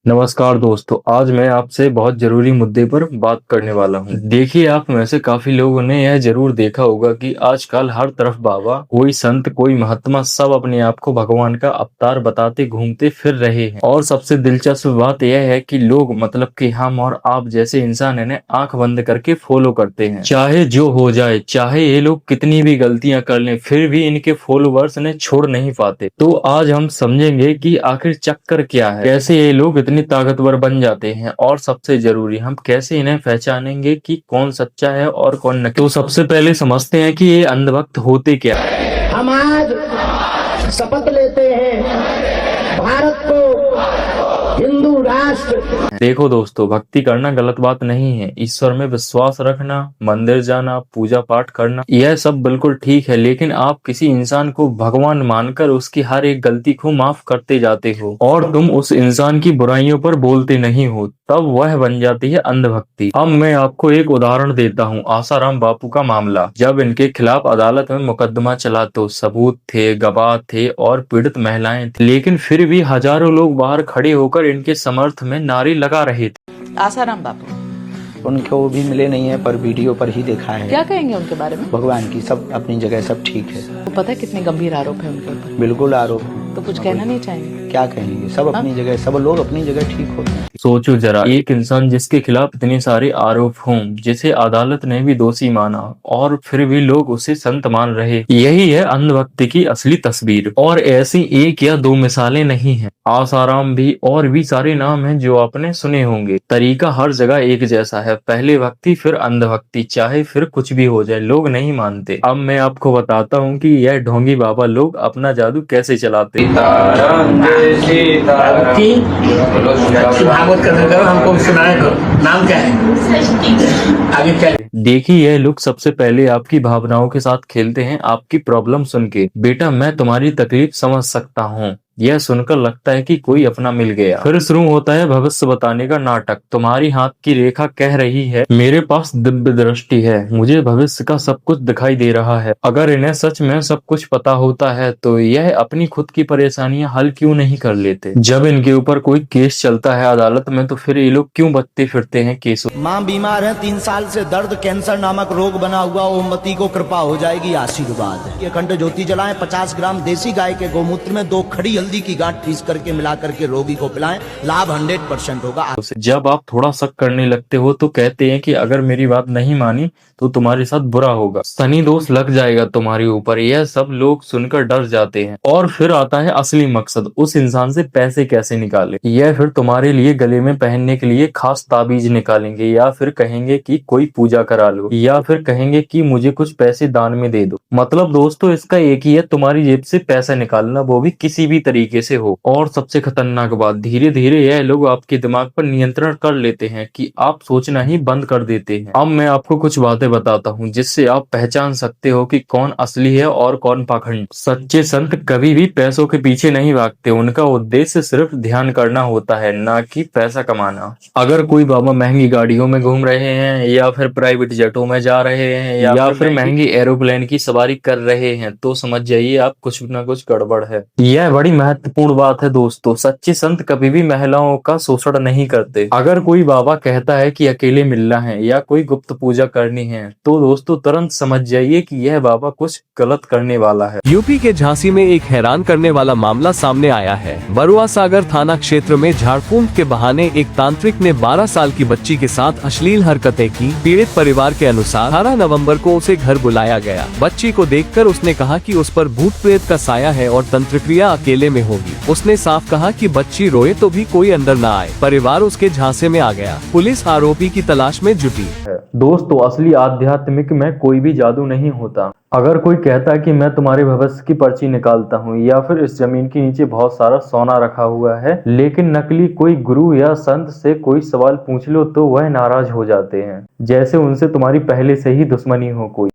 नमस्कार दोस्तों, आज मैं आपसे बहुत जरूरी मुद्दे पर बात करने वाला हूँ। देखिए, आप में से काफी लोगों ने यह जरूर देखा होगा कि आजकल हर तरफ बाबा, कोई संत, कोई महात्मा, सब अपने आप को भगवान का अवतार बताते घूमते फिर रहे हैं। और सबसे दिलचस्प बात यह है कि लोग, मतलब कि हम और आप जैसे इंसान इन्हें आंख बंद करके फॉलो करते हैं। चाहे जो हो जाए, चाहे ये लोग कितनी भी गलतियां कर लें, फिर भी इनके फॉलोवर्स इन्हें छोड़ नहीं पाते। तो आज हम समझेंगे कि आखिर चक्कर क्या है, कैसे ये लोग इतनी ताकतवर बन जाते हैं, और सबसे जरूरी, हम कैसे इन्हें पहचानेंगे कि कौन सच्चा है और कौन नकली। तो सबसे पहले समझते हैं कि ये अंधभक्त होते क्या है। हम आज शपथ लेते हैं भारत को हिंदू राष्ट्र। देखो दोस्तों, भक्ति करना गलत बात नहीं है। ईश्वर में विश्वास रखना, मंदिर जाना, पूजा पाठ करना, यह सब बिल्कुल ठीक है। लेकिन आप किसी इंसान को भगवान मानकर उसकी हर एक गलती को माफ करते जाते हो और तुम उस इंसान की बुराइयों पर बोलते नहीं हो, तब वह बन जाती है अंधभक्ति। अब मैं आपको एक उदाहरण देता हूँ, आसाराम बापू का मामला। जब इनके खिलाफ अदालत में मुकदमा चला तो सबूत थे, गवाह थे और पीड़ित महिलाएं थी, लेकिन फिर भी हजारों लोग बाहर खड़े होकर इनके समर्थ में नारे लगा रहे थे। आसाराम बापू उनको भी मिले नहीं है, पर वीडियो पर ही देखा है। क्या कहेंगे उनके बारे में? भगवान की सब अपनी जगह सब ठीक है। तो पता है कितने गंभीर आरोप है उनके ऊपर? बिल्कुल आरोप। तो कुछ कहना नहीं चाहेंगे? क्या कहेंगे, सब अपनी जगह, सब लोग अपनी जगह ठीक होते हैं। सोचो जरा, एक इंसान जिसके खिलाफ इतने सारे आरोप हों, जिसे अदालत ने भी दोषी माना, और फिर भी लोग उसे संत मान रहे। यही है अंधभक्ति की असली तस्वीर। और ऐसी एक या दो मिसालें नहीं हैं, आसाराम भी और भी सारे नाम हैं जो आपने सुने होंगे। तरीका हर जगह एक जैसा है, पहले भक्ति फिर अंधभक्ति, चाहे फिर कुछ भी हो जाए, लोग नहीं मानते। अब मैं आपको बताता हूँ कि यह ढोंगी बाबा लोग अपना जादू कैसे चलाते हैं। भागवत कथा करो, हमको सुनाया करो। नाम क्या है? आगे क्या? देखिए, यह लोग सबसे पहले आपकी भावनाओं के साथ खेलते हैं। आपकी प्रॉब्लम सुन के, बेटा मैं तुम्हारी तकलीफ समझ सकता हूँ, यह सुनकर लगता है कि कोई अपना मिल गया। फिर शुरू होता है भविष्य बताने का नाटक। तुम्हारी हाथ की रेखा कह रही है मेरे पास दिव्य दृष्टि है, मुझे भविष्य का सब कुछ दिखाई दे रहा है। अगर इन्हें सच में सब कुछ पता होता है तो यह अपनी खुद की परेशानियां हल क्यों नहीं कर लेते। जब इनके ऊपर कोई केस चलता है अदालत में तो फिर ये लोग क्यों बचते फिरते हैं केसों। माँ बीमार है, 3 साल से दर्द कैंसर नामक रोग बना हुआ, ओमवती को कृपा हो जाएगी, आशीर्वाद। ये अखंड ज्योति जलाएं, 50 ग्राम देसी गाय के गोमूत्र में 2 खड़ी हल्दी की गांठ पीस करके मिला करके रोगी को पिलाएं, लाभ 100% होगा। जब आप थोड़ा शक करने लगते हो तो कहते हैं कि अगर मेरी बात नहीं मानी तो तुम्हारे साथ बुरा होगा, शनि दोष लग जाएगा तुम्हारे ऊपर। यह सब लोग सुनकर डर जाते हैं। और फिर आता है असली मकसद, उस इंसान से पैसे कैसे निकाले। यह फिर तुम्हारे लिए गले में पहनने के लिए खास ताबीज निकालेंगे, या फिर कहेंगे कि कोई पूजा करा लो, या फिर कहेंगे कि मुझे कुछ पैसे दान में दे दो। मतलब दोस्तों, इसका एक ही है, तुम्हारी जेब से पैसा निकालना, वो भी किसी भी तरीके से हो। और सबसे खतरनाक बात, धीरे धीरे यह लोग आपके दिमाग पर नियंत्रण कर लेते हैं कि आप सोचना ही बंद कर देते हैं। अब मैं आपको कुछ बातें बताता हूँ जिससे आप पहचान सकते हो कि कौन असली है और कौन पाखंड। सच्चे संत कभी भी पैसों के पीछे नहीं भागते, उनका उद्देश्य सिर्फ ध्यान करना होता है, ना कि पैसा कमाना। अगर कोई बाबा महंगी गाड़ियों में घूम रहे हैं, या फिर प्राइवेट जेटों में जा रहे हैं, या फिर महंगी एरोप्लेन की सवारी कर रहे हैं, तो समझ जाइए आप कुछ न कुछ गड़बड़ है। यह बड़ी महत्वपूर्ण बात है दोस्तों, सच्चे संत कभी भी महिलाओं का शोषण नहीं करते। अगर कोई बाबा कहता है कि अकेले मिलना है या कोई गुप्त पूजा करनी है, तो दोस्तों तुरंत समझ जाइए कि यह बाबा कुछ गलत करने वाला है। यूपी के झांसी में एक हैरान करने वाला मामला सामने आया है। बरुआ सागर थाना क्षेत्र में झाड़ फूंक के बहाने एक तांत्रिक ने 12 साल की बच्ची के साथ अश्लील हरकतें की। पीड़ित परिवार के अनुसार 18 नवंबर को उसे घर बुलाया गया। बच्ची को देखकर उसने कहा कि उस पर भूत प्रेत का साया है और तंत्र क्रिया अकेले में होगी। उसने साफ कहा कि बच्ची रोए तो भी कोई अंदर न आए। परिवार उसके झांसे में आ गया। पुलिस आरोपी की तलाश में जुटी है। दोस्तों, असली आध्यात्मिक में कोई भी जादू नहीं होता। अगर कोई कहता है कि मैं तुम्हारे भविष्य की पर्ची निकालता हूँ, या फिर इस जमीन के नीचे बहुत सारा सोना रखा हुआ है, लेकिन नकली कोई गुरु या संत से कोई सवाल पूछ लो तो वह नाराज हो जाते हैं, जैसे उनसे तुम्हारी पहले से ही दुश्मनी हो कोई।